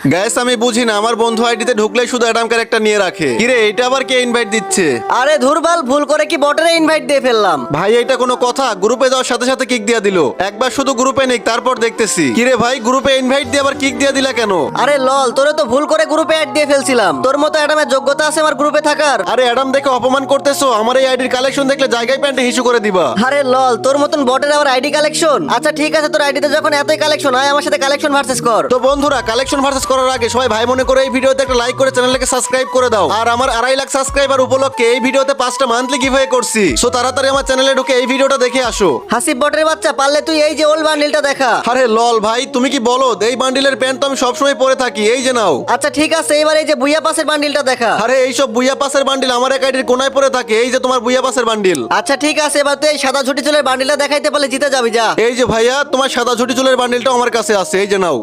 Gas আমি বুঝি না, আমার বন্ধু আইডিতে ঢুকলে শুধু অ্যাডাম ক্যারেক্টার নিয়ে রাখে। কিরে এটা আবার কে ইনভাইট দিচ্ছে? আরে ধুরবাল, ভুল করে কি বটেরে ইনভাইট দিয়ে ফেললাম। ভাই এটা কোনো কথা? গ্রুপে যাওয়ার সাথে সাথে কিক দিয়ে দিল। একবার শুধু গ্রুপে নেই, তারপর দেখতেছি। কিরে ভাই গ্রুপে ইনভাইট দিয়ে আবার কিক দিয়ে দিলা কেন? আরে লল, তোরে তো ভুল করে গ্রুপে অ্যাড দিয়ে ফেলছিলাম। তোর মতো অ্যাডামের যোগ্যতা আছে আমার গ্রুপে থাকার? আরে অ্যাডাম দেখে অপমান করতেছো? আমার এই আইডির কালেকশন দেখলে জায়গায় প্যান্টে হিসু করে দিবা। আরে লল, তোর মতন বটের আবার আইডি কালেকশন? আচ্ছা ঠিক আছে, তোর আইডিতে যখন এতই কালেকশন, আয় আমার সাথে কালেকশন ভার্সেস কর। তো বন্ধুরা, কালেকশন ভার্সেস করার আগে সবাই ভাই মনে করে এই ভিডিওতে একটা লাইক করে চ্যানেলটাকে সাবস্ক্রাইব করে দাও। আর আমার 2.5 লাখ সাবস্ক্রাইবার উপলক্ষে এই ভিডিওতে 5টা মান্থলি গিভওয়ে করছি। সো তাড়াতাড়ি আমার চ্যানেলে ঢুকে এই ভিডিওটা দেখে আসো। হাসিব বটের বাচ্চা, পারলে তুই এই যে ওল্ড বান্ডিলটা দেখা। আরে লল ভাই, তুমি কি বলো? এই বান্ডিলের প্যান্ট তো আমি সবসময় পরে থাকি, এই যে নাও। আচ্ছা ঠিক আছে, এবার এই যে বুইয়া পাসের বান্ডিলটা দেখা। আরে এইসব বুইয়া পাসের বান্ডিল আমার এক আইডির কোনায় পরে থাকে, এই যে তোমার বুইয়া পাসের বান্ডিল। আচ্ছা ঠিক আছে, এবার তুই এই সাদা ঝুটি চুলের বান্ডিলটা দেখাইতে পারলে জিতে যাবি, যা। এই যে ভাইয়া, তোমার সাদা ঝুটি চুলের বান্ডিলটাও আমার কাছে আছে, এই যে নাও।